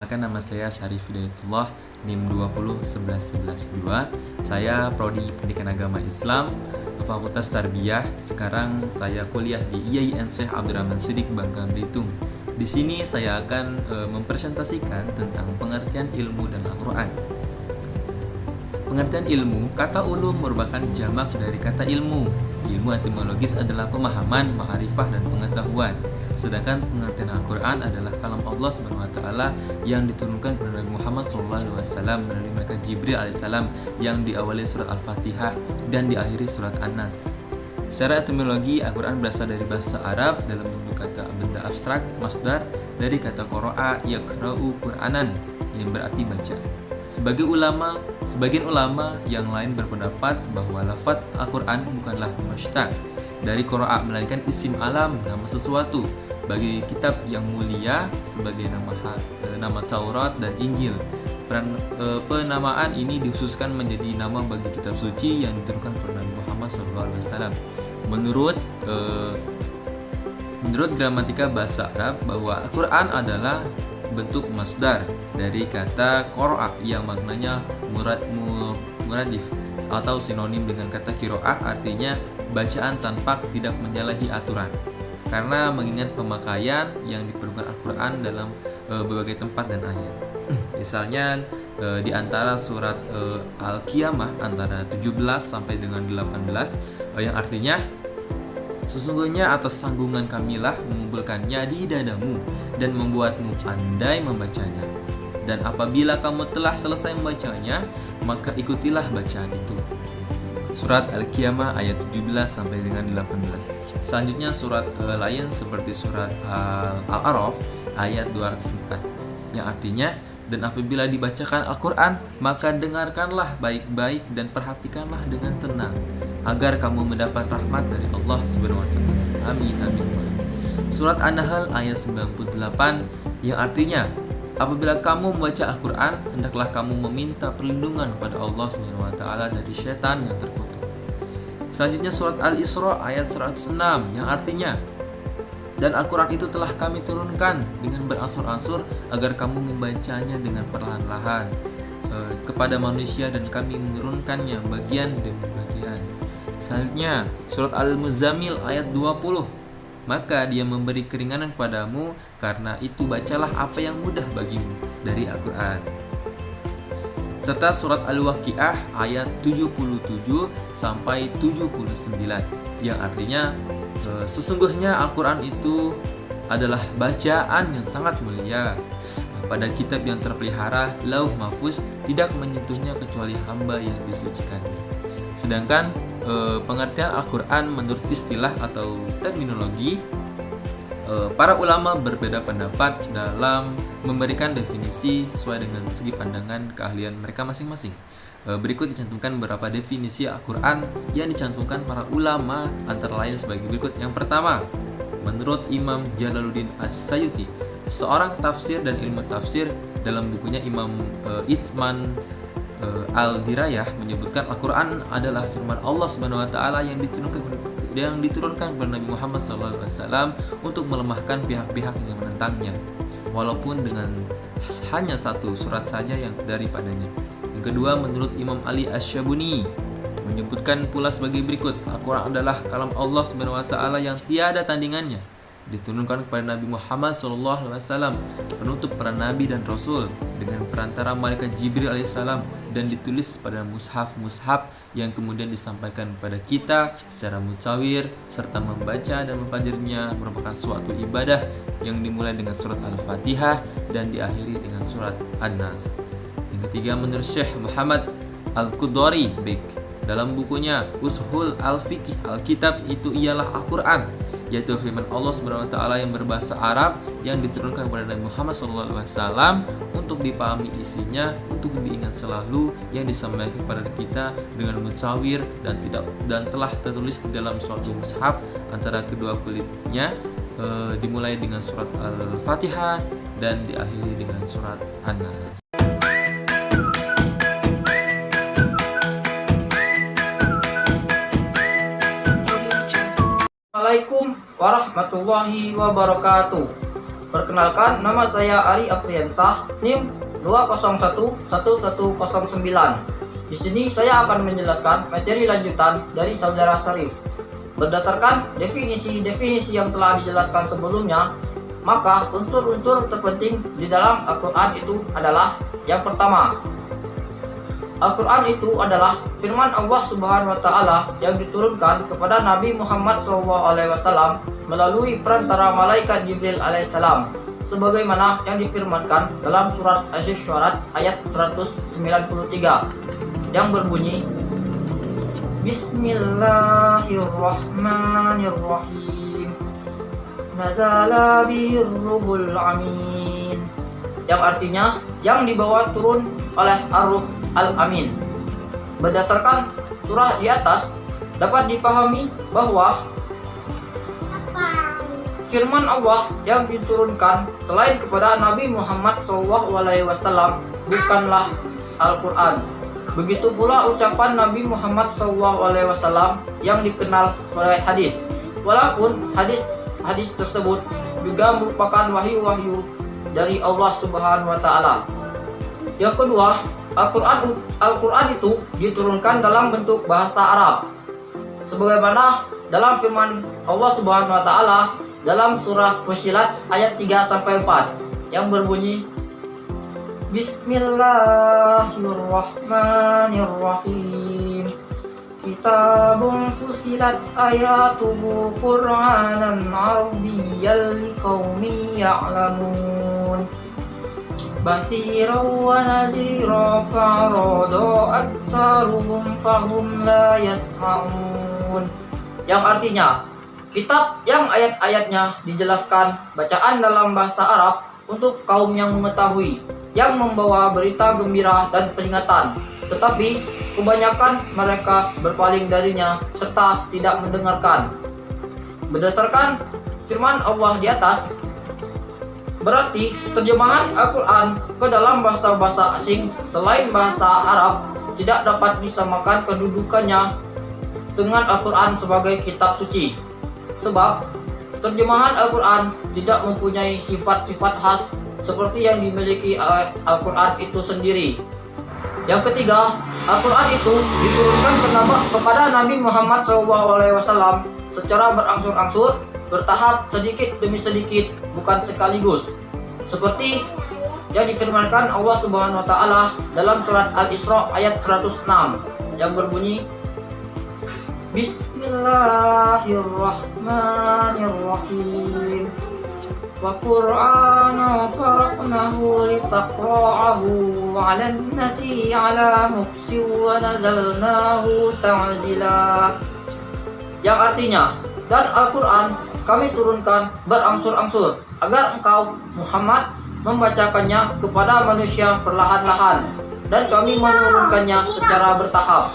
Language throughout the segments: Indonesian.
Nama saya Syarif Hidayatullah, NIM 2011112. Saya Prodi Pendidikan Agama Islam, Fakultas Tarbiyah. Sekarang saya kuliah di IAIN Syekh Abdurrahman Shiddiq, Bangka Belitung. Di sini saya akan mempresentasikan tentang pengertian ilmu dan Al-Quran. Pengertian ilmu, kata ulum merupakan jamak dari kata ilmu. Ilmu etimologis adalah pemahaman, ma'rifah, dan pengetahuan. Sedangkan pengertian Al-Quran adalah kalam Allah SWT yang diturunkan kepada Nabi Muhammad SAW melalui malaikat Jibril AS yang diawali surat Al-Fatihah dan diakhiri surat An-Nas. Secara etimologi, Al-Quran berasal dari bahasa Arab dalam bentuk kata benda abstrak, masdar, dari kata qara'a yaqra'u Qur'anan yang berarti baca. Sebagian ulama yang lain berpendapat bahwa lafaz Al-Quran bukanlah mushtaq dari qara'a melainkan isim alam, nama sesuatu. Bagi kitab yang mulia sebagai nama Taurat dan Injil. Penamaan ini dikhususkan menjadi nama bagi kitab suci yang diturunkan kepada Nabi Muhammad SAW. Menurut gramatika bahasa Arab, bahwa Al-Quran adalah bentuk masdar dari kata qara'a yang maknanya muradif atau sinonim dengan kata qiraah, artinya bacaan tanpa tidak menyalahi aturan. Karena mengingat pemakaian yang diperlukan Al-Quran dalam berbagai tempat dan ayat. Misalnya di antara surat Al-Qiyamah antara 17 sampai dengan 18 yang artinya, sesungguhnya atas tanggungan kamilah mengumpulkannya di dadamu dan membuatmu pandai membacanya. Dan apabila kamu telah selesai membacanya, maka ikutilah bacaan itu. Surat Al-Qiyamah ayat 17 sampai dengan 18. Selanjutnya surat lain seperti surat Al-A'raf ayat 204 yang artinya, dan apabila dibacakan Al-Quran, maka dengarkanlah baik-baik dan perhatikanlah dengan tenang, agar kamu mendapat rahmat dari Allah SWT. Amin, amin. Surat An-Nahl ayat 98 yang artinya, apabila kamu membaca Al-Quran, hendaklah kamu meminta perlindungan pada Allah SWT dari syaitan yang terkutuk. Selanjutnya surat Al-Isra ayat 106 yang artinya, dan Al-Quran itu telah kami turunkan dengan beransur-ansur agar kamu membacanya dengan perlahan-lahan kepada manusia, dan kami menurunkannya bagian demi bagian. Selanjutnya surat Al-Muzammil ayat 20, maka dia memberi keringanan kepadamu, karena itu bacalah apa yang mudah bagimu dari Al-Quran. Serta surat Al-Waqiah ayat 77 sampai 79 yang artinya, sesungguhnya Al-Quran itu adalah bacaan yang sangat mulia. Pada kitab yang terpelihara Lauh Mahfuz tidak menyentuhnya kecuali hamba yang disucikannya. Sedangkan pengertian Al-Quran menurut istilah atau terminologi, para ulama berbeda pendapat dalam memberikan definisi sesuai dengan segi pandangan keahlian mereka masing-masing. Berikut dicantumkan beberapa definisi Al-Quran yang dicantumkan para ulama, antara lain sebagai berikut. Yang pertama, menurut Imam Jalaluddin As-Sayuti, seorang tafsir dan ilmu tafsir, dalam bukunya Imam Itsman Al-Dirayah menyebutkan Al-Quran adalah firman Allah SWT yang diturunkan kepada Nabi Muhammad SAW untuk melemahkan pihak-pihak yang menentangnya, walaupun dengan hanya satu surat saja yang daripadanya. Yang kedua, menurut Imam Ali Asy-Syabuni menyebutkan pula sebagai berikut, Al-Quran adalah kalam Allah SWT yang tiada tandingannya, diturunkan kepada Nabi Muhammad SAW, penutup para nabi dan rasul, dengan perantara malaikat Jibril alaihissalam, dan ditulis pada mushaf yang kemudian disampaikan kepada kita secara mutawir, serta membaca dan mempelajarinya merupakan suatu ibadah yang dimulai dengan surat Al-Fatihah dan diakhiri dengan surat An-Nas. Yang ketiga, menurut Syekh Muhammad Al-Qudari dalam bukunya Ushul Al-Fiqh, Alkitab itu ialah Al-Quran, yaitu firman Allah SWT yang berbahasa Arab yang diturunkan kepada Nabi Muhammad SAW untuk dipahami isinya, untuk diingat selalu, yang disampaikan kepada kita dengan mutawir dan telah tertulis di dalam suatu mushaf antara kedua kulitnya, dimulai dengan surat Al-Fatihah dan diakhiri dengan surat An-Nas. Assalamualaikum warahmatullahi wabarakatuh. Perkenalkan, nama saya Ari Apriansah, NIM 2011109. Di sini saya akan menjelaskan materi lanjutan dari Saudara Syarif. Berdasarkan definisi-definisi yang telah dijelaskan sebelumnya, maka unsur-unsur terpenting di dalam Al-Quran itu adalah yang pertama, Al-Quran itu adalah firman Allah Subhanahu wa Ta'ala yang diturunkan kepada Nabi Muhammad SAW melalui perantara malaikat Jibril alaihissalam, sebagaimana yang difirmankan dalam surat Asy-Syu'ara ayat 193 yang berbunyi, Bismillahirrahmanirrahim, nazala bihir ruhul amin, yang artinya yang dibawa turun oleh Ar-Ruh Al-Amin. Berdasarkan surah di atas, dapat dipahami bahwa firman Allah yang diturunkan selain kepada Nabi Muhammad SAW bukanlah Al-Quran. Begitu pula ucapan Nabi Muhammad SAW yang dikenal sebagai hadis. Walaupun hadis tersebut juga merupakan wahyu-wahyu dari Allah Subhanahu wa Ta'ala. Yang kedua, Al-Quran itu diturunkan dalam bentuk bahasa Arab, sebagaimana dalam firman Allah Subhanahu wa Ta'ala dalam surah Fussilat ayat 3-4 yang berbunyi, Bismillahirrahmanirrahim, Kitabun fusilat ayatuhu Qur'anan Arabiyyan liqaumin ya'lamun, Basiran wa nazira fa'arada aktsaruhum fahum la yasma'un, yang artinya kitab yang ayat-ayatnya dijelaskan bacaan dalam bahasa Arab untuk kaum yang mengetahui, yang membawa berita gembira dan peringatan, tetapi kebanyakan mereka berpaling darinya serta tidak mendengarkan. Berdasarkan firman Allah di atas, berarti terjemahan Al-Quran ke dalam bahasa-bahasa asing selain bahasa Arab tidak dapat disamakan kedudukannya dengan Al-Quran sebagai kitab suci, sebab terjemahan Al-Quran tidak mempunyai sifat-sifat khas seperti yang dimiliki Al-Quran itu sendiri. Yang ketiga, Al-Quran itu diturunkan kepada Nabi Muhammad SAW secara berangsur-angsur, bertahap, sedikit demi sedikit, bukan sekaligus, seperti yang difirmankan Allah Subhanahu wa Ta'ala dalam surat Al-Isra ayat 106 yang berbunyi, Bismillahirrahmanirrahim, wa Qur'ana faraqnahu litaqra'ahu 'alan nasi 'ala muksin wa nazalnahu ta'zila, yang artinya, dan Al-Quran kami turunkan berangsur-angsur agar engkau Muhammad membacakannya kepada manusia perlahan-lahan, dan kami menurunkannya secara bertahap.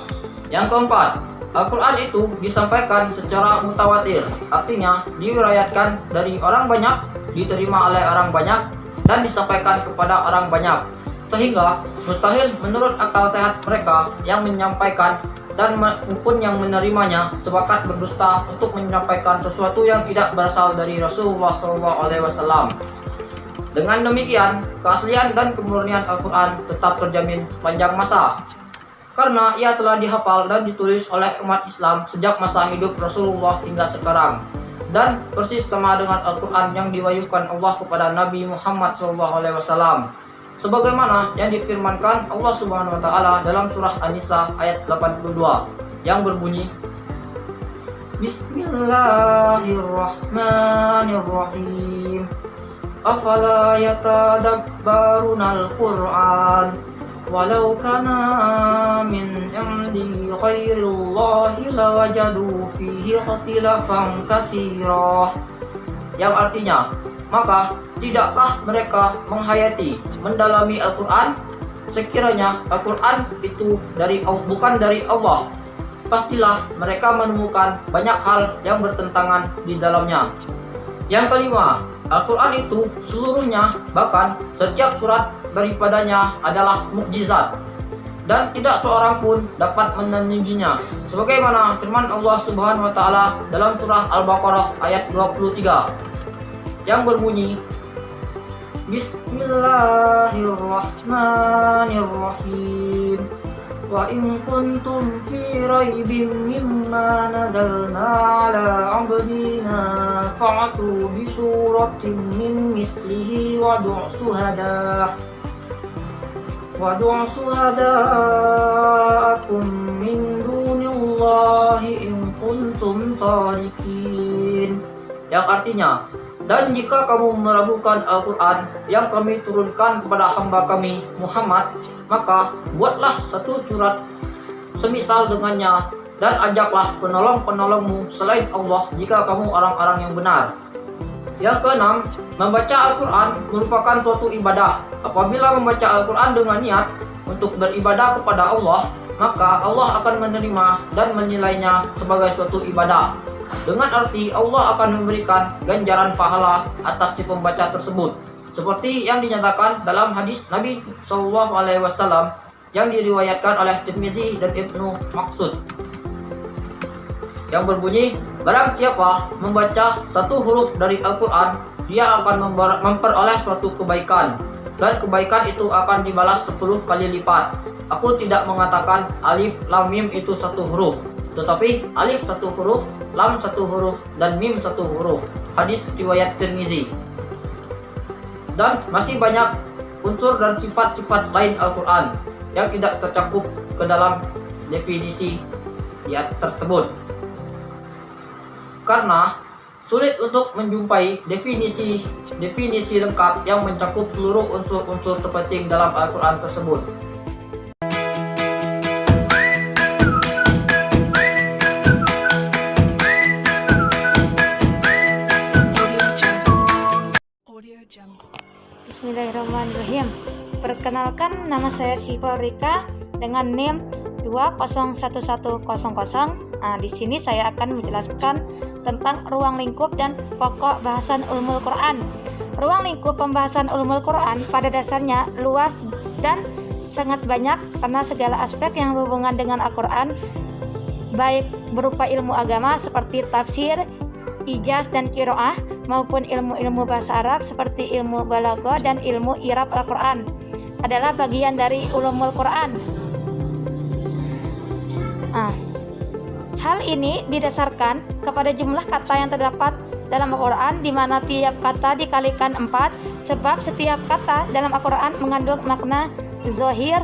Yang keempat, Al-Quran itu disampaikan secara mutawatir, artinya diriwayatkan dari orang banyak, diterima oleh orang banyak, dan disampaikan kepada orang banyak, sehingga mustahil menurut akal sehat mereka yang menyampaikan dan maupun yang menerimanya sepakat berdusta untuk menyampaikan sesuatu yang tidak berasal dari Rasulullah SAW. Dengan demikian, keaslian dan kemurnian Al-Quran tetap terjamin sepanjang masa, karena ia telah dihafal dan ditulis oleh umat Islam sejak masa hidup Rasulullah hingga sekarang, dan persis sama dengan Al-Quran yang diwahyukan Allah kepada Nabi Muhammad SAW, sebagaimana yang difirmankan Allah Subhanahu wa Ta'ala dalam surah An-Nisa ayat 82 yang berbunyi, Bismillahirrahmanirrahim, afala yatadabbarunal Qur'an walau kana min 'indi ghairillahi lawajadu fihi ikhtilafan katsira, yang artinya, maka tidakkah mereka menghayati, mendalami Al-Quran? Sekiranya Al-Quran itu bukan dari Allah, pastilah mereka menemukan banyak hal yang bertentangan di dalamnya. Yang kelima, Al-Quran itu seluruhnya, bahkan setiap surat daripadanya adalah mukjizat, dan tidak seorang pun dapat menandinginya, sebagaimana firman Allah Subhanahu wa Ta'ala dalam surah Al-Baqarah ayat 23 yang berbunyi, Bismillahirrahmanirrahim. Wa in kuntum fi raibin mimma nazalna ala abdina fa'atu bi suratin min mislihi wad'u syuhada'akum min dunillahi in kuntum shadiqin. Yang artinya, dan jika kamu meragukan Al-Quran yang kami turunkan kepada hamba kami Muhammad, maka buatlah satu surat semisal dengannya dan ajaklah penolong-penolongmu selain Allah jika kamu orang-orang yang benar. Yang keenam, membaca Al-Quran merupakan suatu ibadah. Apabila membaca Al-Quran dengan niat untuk beribadah kepada Allah, maka Allah akan menerima dan menilainya sebagai suatu ibadah. Dengan arti Allah akan memberikan ganjaran pahala atas si pembaca tersebut, seperti yang dinyatakan dalam hadis Nabi SAW yang diriwayatkan oleh Tirmizi dan Ibnu Maksud, yang berbunyi, barang siapa membaca satu huruf dari Al-Quran, dia akan memperoleh suatu kebaikan, dan kebaikan itu akan dibalas 10 kali lipat. Aku tidak mengatakan alif lam mim itu satu huruf, tetapi alif satu huruf, lam satu huruf, dan mim satu huruf. Hadis riwayat Tirmizi. Dan masih banyak unsur dan sifat-sifat lain Al-Quran yang tidak tercakup ke dalam definisi tersebut, karena sulit untuk menjumpai definisi lengkap yang mencakup seluruh unsur-unsur terpenting dalam Al-Quran tersebut. Bismillahirrahmanirrahim. Perkenalkan, nama saya Syifa Rika dengan NIM 2011100. Di sini saya akan menjelaskan tentang ruang lingkup dan pokok bahasan ulumul Quran. Ruang lingkup pembahasan ulumul Quran pada dasarnya luas dan sangat banyak karena segala aspek yang berhubungan dengan Al-Quran, baik berupa ilmu agama seperti tafsir, ijaz dan qiraah, maupun ilmu-ilmu bahasa Arab seperti ilmu balaghah dan ilmu i'rab Al-Quran adalah bagian dari ulumul Quran. Hal ini didasarkan kepada jumlah kata yang terdapat dalam Al-Quran, di mana tiap kata dikalikan 4, sebab setiap kata dalam Al-Quran mengandung makna zahir,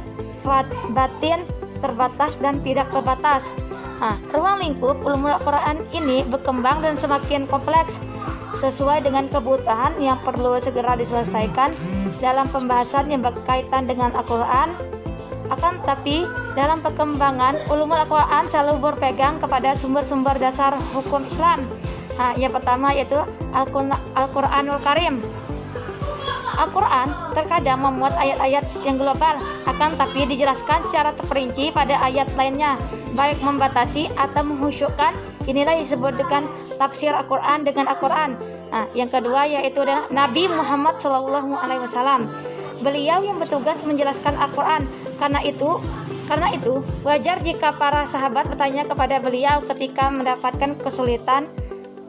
batin, terbatas dan tidak terbatas. Ruang lingkup ulumul Quran ini berkembang dan semakin kompleks sesuai dengan kebutuhan yang perlu segera diselesaikan dalam pembahasan yang berkaitan dengan Al-Quran. Akan tetapi dalam perkembangan ulumul Al-Quran selalu berpegang kepada sumber-sumber dasar hukum Islam. Yang pertama yaitu Al-Quranul Karim. Al-Quran terkadang memuat ayat-ayat yang global, akan tapi dijelaskan secara terperinci pada ayat lainnya, baik membatasi atau menghusyukkan. Inilah disebut dengan tafsir Al-Quran dengan Al-Quran. Yang kedua yaitu adalah Nabi Muhammad SAW. Beliau yang bertugas menjelaskan Al-Quran. Karena itu wajar jika para sahabat bertanya kepada beliau ketika mendapatkan kesulitan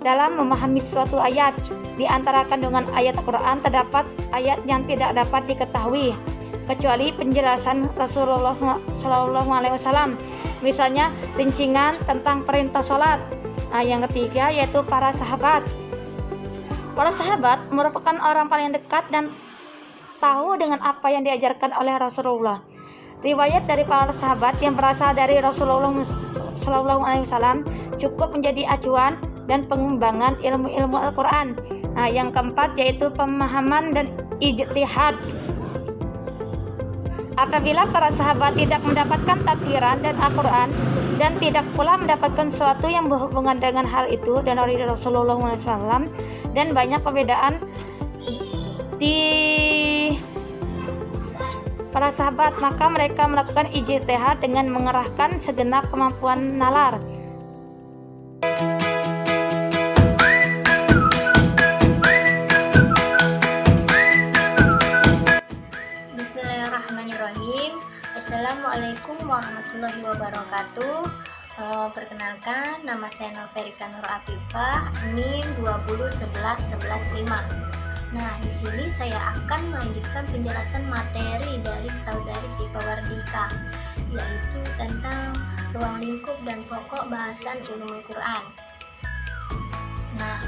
dalam memahami suatu ayat. Di antara kandungan ayat Al-Quran terdapat ayat yang tidak dapat diketahui kecuali penjelasan Rasulullah SAW. Misalnya rincingan tentang perintah sholat. Yang ketiga yaitu para sahabat. Para sahabat merupakan orang paling dekat dan tahu dengan apa yang diajarkan oleh Rasulullah. Riwayat dari para sahabat yang berasal dari Rasulullah SAW cukup menjadi acuan dan pengembangan ilmu-ilmu Al-Quran. Yang keempat yaitu pemahaman dan ijtihad. Apabila para sahabat tidak mendapatkan tafsiran dan Al-Quran dan tidak pula mendapatkan sesuatu yang berhubungan dengan hal itu dan dari Rasulullah SAW, dan banyak perbedaan di para sahabat, maka mereka melakukan ijtihad dengan mengerahkan segenap kemampuan nalar. Bismillahirrahmanirrahim. Assalamualaikum warahmatullahi wabarakatuh. Perkenalkan, nama saya Noverika Nur Afifah, NIM 2011115. Nah, di sini saya akan melanjutkan penjelasan materi dari saudari Siva Wardika, yaitu tentang ruang lingkup dan pokok bahasan Ulumul Quran. Nah,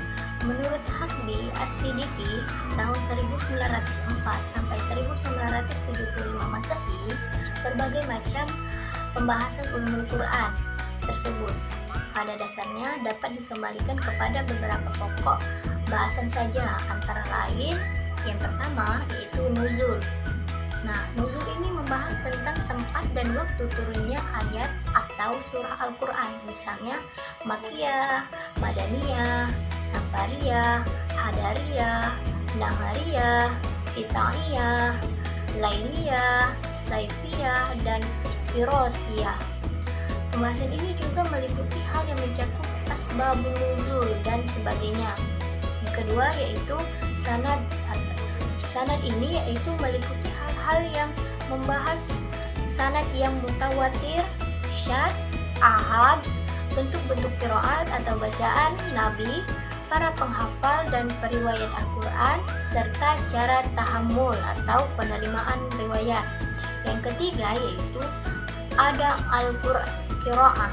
menurut Hasbi As-Siddiqi tahun 1904 sampai 1975 Masehi, berbagai macam pembahasan Ulumul Quran tersebut pada dasarnya dapat dikembalikan kepada beberapa pokok bahasan saja, antara lain yang pertama yaitu nuzul. Nah, nuzul ini membahas tentang tempat dan waktu turunnya ayat atau surah Al-Quran, misalnya Makkiyah, Madaniyah, Safariyah, Hadariyah, Nahariyah, Sitaiyah, Lailiyah, Saifiyah, dan Firosiyah. Pembahasan ini juga meliputi hal yang mencakup asbabun nuzul dan sebagainya. Yang kedua yaitu sanad. Sanad ini yaitu meliputi hal-hal yang membahas sanad yang mutawatir, syad, ahad, bentuk-bentuk qiraat atau bacaan Nabi, para penghafal dan periwayat Al-Quran, serta cara tahammul atau penerimaan riwayat. Yang ketiga yaitu ada Al-Quran qiraah.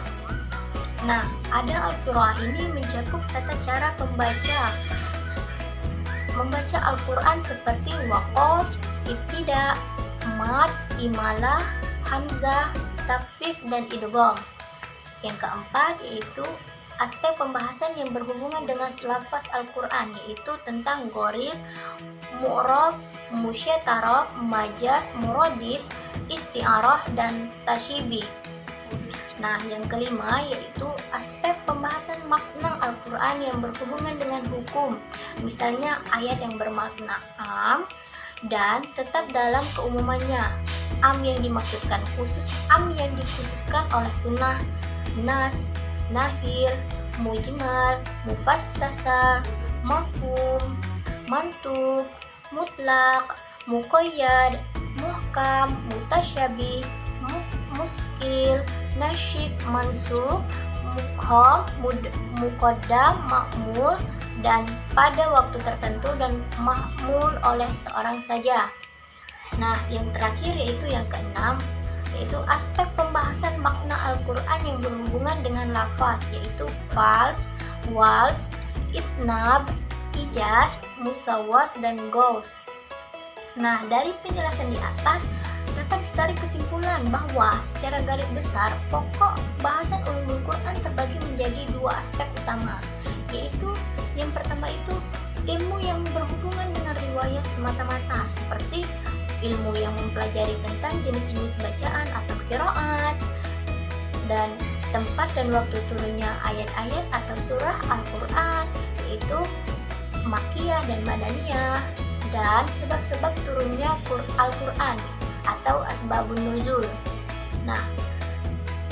Nah, ada Al-Qiraah ini mencakup tata cara membaca Al-Quran seperti waqaf, ibtida, mad, imalah, hamzah, takhfif, dan idgham. Yang keempat yaitu aspek pembahasan yang berhubungan dengan lafaz Al-Quran, yaitu tentang gharib, mu'rab, musyatarah, majaz, muradif, isti'arah, dan tasyibih. Nah, yang kelima yaitu aspek pembahasan makna Al-Quran yang berhubungan dengan hukum, misalnya ayat yang bermakna am dan tetap dalam keumumannya, am yang dimaksudkan khusus, am yang dikhususkan oleh sunnah, nas, nahir, mujmal, mufassasar, mafhum, mantub, mutlak, muqayyad, muhkam, mutasyabih, muskil, nasyib, mansukh, mukham, muqaddam, ma'mul, dan pada waktu tertentu, dan mahmul oleh seorang saja. Nah, yang terakhir yaitu yang keenam, yaitu aspek pembahasan makna Al-Quran yang berhubungan dengan lafaz, yaitu fals, wals, itnab, ijaz, musawwas, dan gaus. Nah, dari penjelasan di atas dapat ditarik kesimpulan bahwa secara garis besar pokok bahasan Ulumul Quran terbagi menjadi dua aspek utama, yaitu yang pertama itu ilmu yang berhubungan dengan riwayat semata-mata, seperti ilmu yang mempelajari tentang jenis-jenis bacaan atau qiraat, dan tempat dan waktu turunnya ayat-ayat atau surah Al-Quran, yaitu Makkiyah dan Madaniyah, dan sebab-sebab turunnya Al-Quran atau asbabun nuzul. Nah,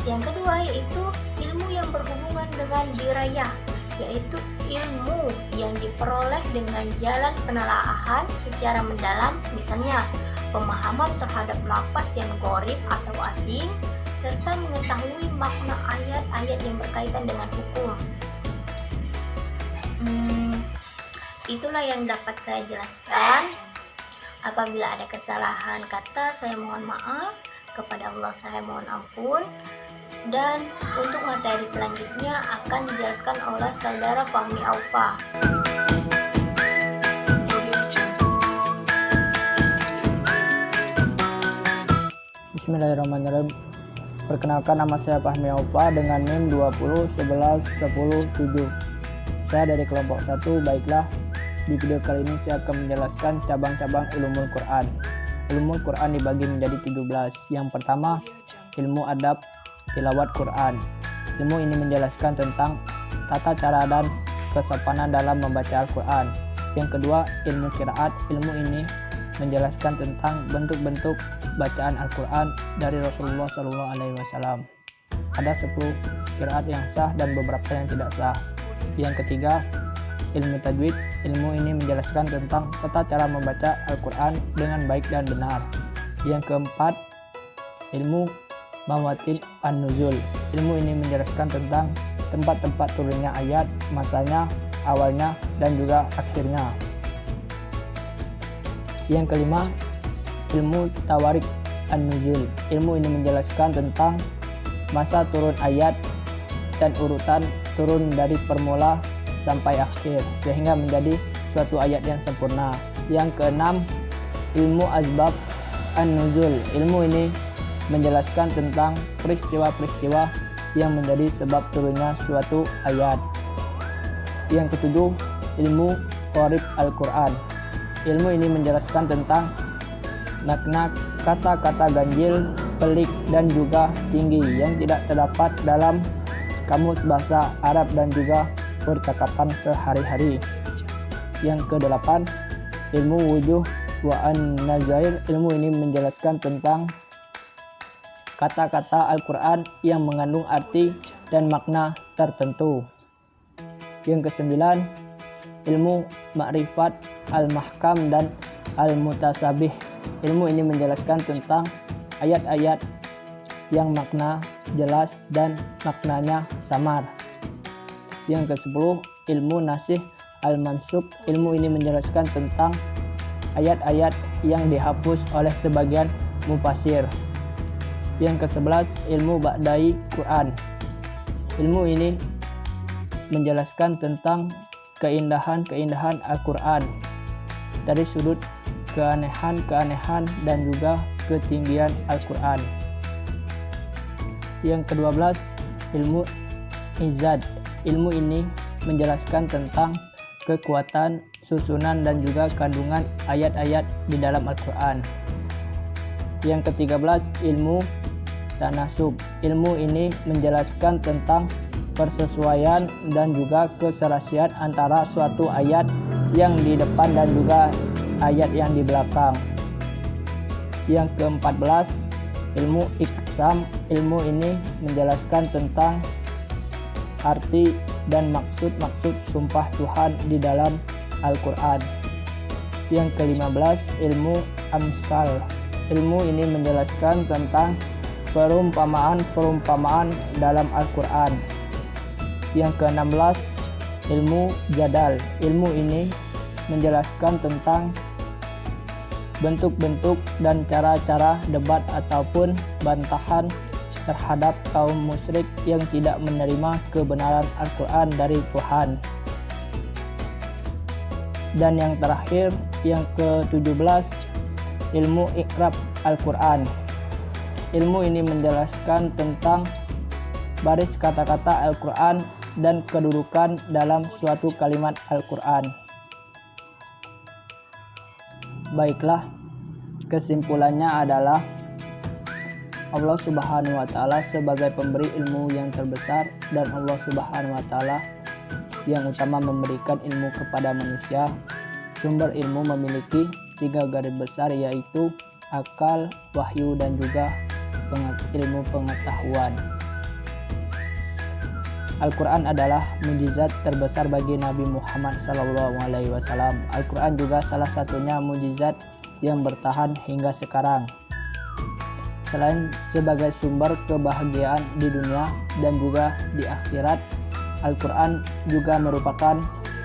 yang kedua yaitu ilmu yang berhubungan dengan dirayah, yaitu ilmu yang diperoleh dengan jalan penelaahan secara mendalam, misalnya pemahaman terhadap lafaz yang gharib atau asing, serta mengetahui makna ayat-ayat yang berkaitan dengan hukum. Itulah yang dapat saya jelaskan. Apabila ada kesalahan kata, saya mohon maaf. Kepada Allah saya mohon ampun. Dan untuk materi selanjutnya akan dijelaskan oleh saudara Fahmi Aufa. Bismillahirrahmanirrahim. Perkenalkan, nama saya Fahmi Aufa dengan NIM 20111017. Saya dari kelompok 1. Baiklah, di video kali ini saya akan menjelaskan cabang-cabang Ulumul Quran. Ulumul Quran dibagi menjadi 17. Yang pertama, ilmu adab tilawat Quran. Ilmu ini menjelaskan tentang tata cara dan kesopanan dalam membaca Al-Quran. Yang kedua, ilmu qiraat. Ilmu ini menjelaskan tentang bentuk-bentuk bacaan Al-Quran dari Rasulullah SAW. Ada 10 qiraat yang sah dan beberapa yang tidak sah. Yang ketiga, ilmu tajwid. Ilmu ini menjelaskan tentang tata cara membaca Al-Quran dengan baik dan benar. Yang keempat, ilmu mawatin an-nuzul. Ilmu ini menjelaskan tentang tempat-tempat turunnya ayat, masanya, awalnya, dan juga akhirnya. Yang kelima, ilmu tawarik an-nuzul. Ilmu ini menjelaskan tentang masa turun ayat dan urutan turun dari permula sampai akhir sehingga menjadi suatu ayat yang sempurna. Yang keenam, ilmu asbab an-nuzul. Ilmu ini menjelaskan tentang peristiwa-peristiwa yang menjadi sebab turunnya suatu ayat. Yang ketujuh, ilmu gharib Al-Quran. Ilmu ini menjelaskan tentang makna kata-kata ganjil, pelik, dan juga tinggi yang tidak terdapat dalam kamus bahasa Arab dan juga percakapan sehari-hari. Yang kedelapan, ilmu wujuh wa an-nazair. Ilmu ini menjelaskan tentang kata-kata Al-Quran yang mengandung arti dan makna tertentu. Yang kesembilan, ilmu ma'rifat al-mahkam dan al-mutasabih. Ilmu ini menjelaskan tentang ayat-ayat yang makna jelas dan maknanya samar. Yang ke-10, ilmu nasih al-mansukh. Ilmu ini menjelaskan tentang ayat-ayat yang dihapus oleh sebagian mufasir. Yang ke-11, ilmu ba'dai Quran. Ilmu ini menjelaskan tentang keindahan-keindahan Al-Quran dari sudut keanehan-keanehan dan juga ketinggian Al-Quran. Yang ke-12, ilmu izad. Ilmu ini menjelaskan tentang kekuatan, susunan, dan juga kandungan ayat-ayat di dalam Al-Quran. Yang ke-13, ilmu tanasub. Ilmu ini menjelaskan tentang persesuaian dan juga keserasian antara suatu ayat yang di depan dan juga ayat yang di belakang. Yang ke-14, ilmu iqsam. Ilmu ini menjelaskan tentang arti dan maksud-maksud sumpah Tuhan di dalam Al-Quran. Yang ke-15, ilmu amsal. Ilmu ini menjelaskan tentang perumpamaan-perumpamaan dalam Al-Quran. Yang ke-16, ilmu jadal. Ilmu ini menjelaskan tentang bentuk-bentuk dan cara-cara debat ataupun bantahan terhadap kaum musyrik yang tidak menerima kebenaran Al-Quran dari Tuhan. Dan yang terakhir, yang ke-17, ilmu ikrab Al-Quran. Ilmu ini menjelaskan tentang baris kata-kata Al-Quran dan kedudukan dalam suatu kalimat Al-Quran. Baiklah, kesimpulannya adalah Allah Subhanahu wa Ta'ala sebagai pemberi ilmu yang terbesar, dan Allah Subhanahu wa Ta'ala yang utama memberikan ilmu kepada manusia. Sumber ilmu memiliki 3 garis besar, yaitu akal, wahyu, dan juga ilmu pengetahuan. Al-Quran adalah mukjizat terbesar bagi Nabi Muhammad SAW. Al-Quran juga salah satunya mukjizat yang bertahan hingga sekarang. Selain sebagai sumber kebahagiaan di dunia dan juga di akhirat, Al-Quran juga merupakan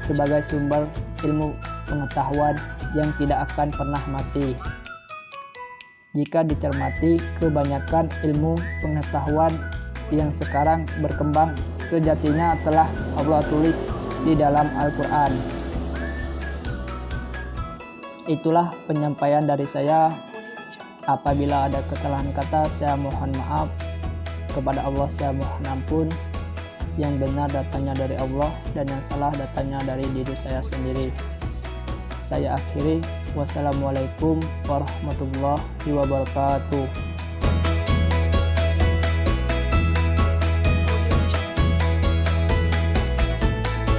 sebagai sumber ilmu pengetahuan yang tidak akan pernah mati. Jika dicermati, kebanyakan ilmu pengetahuan yang sekarang berkembang sejatinya telah Allah tulis di dalam Al-Quran. Itulah penyampaian dari saya. Apabila ada kesalahan kata, saya mohon maaf. Kepada Allah saya mohon ampun. Yang benar datangnya dari Allah, dan yang salah datangnya dari diri saya sendiri. Saya akhiri. Wassalamualaikum warahmatullahi wabarakatuh.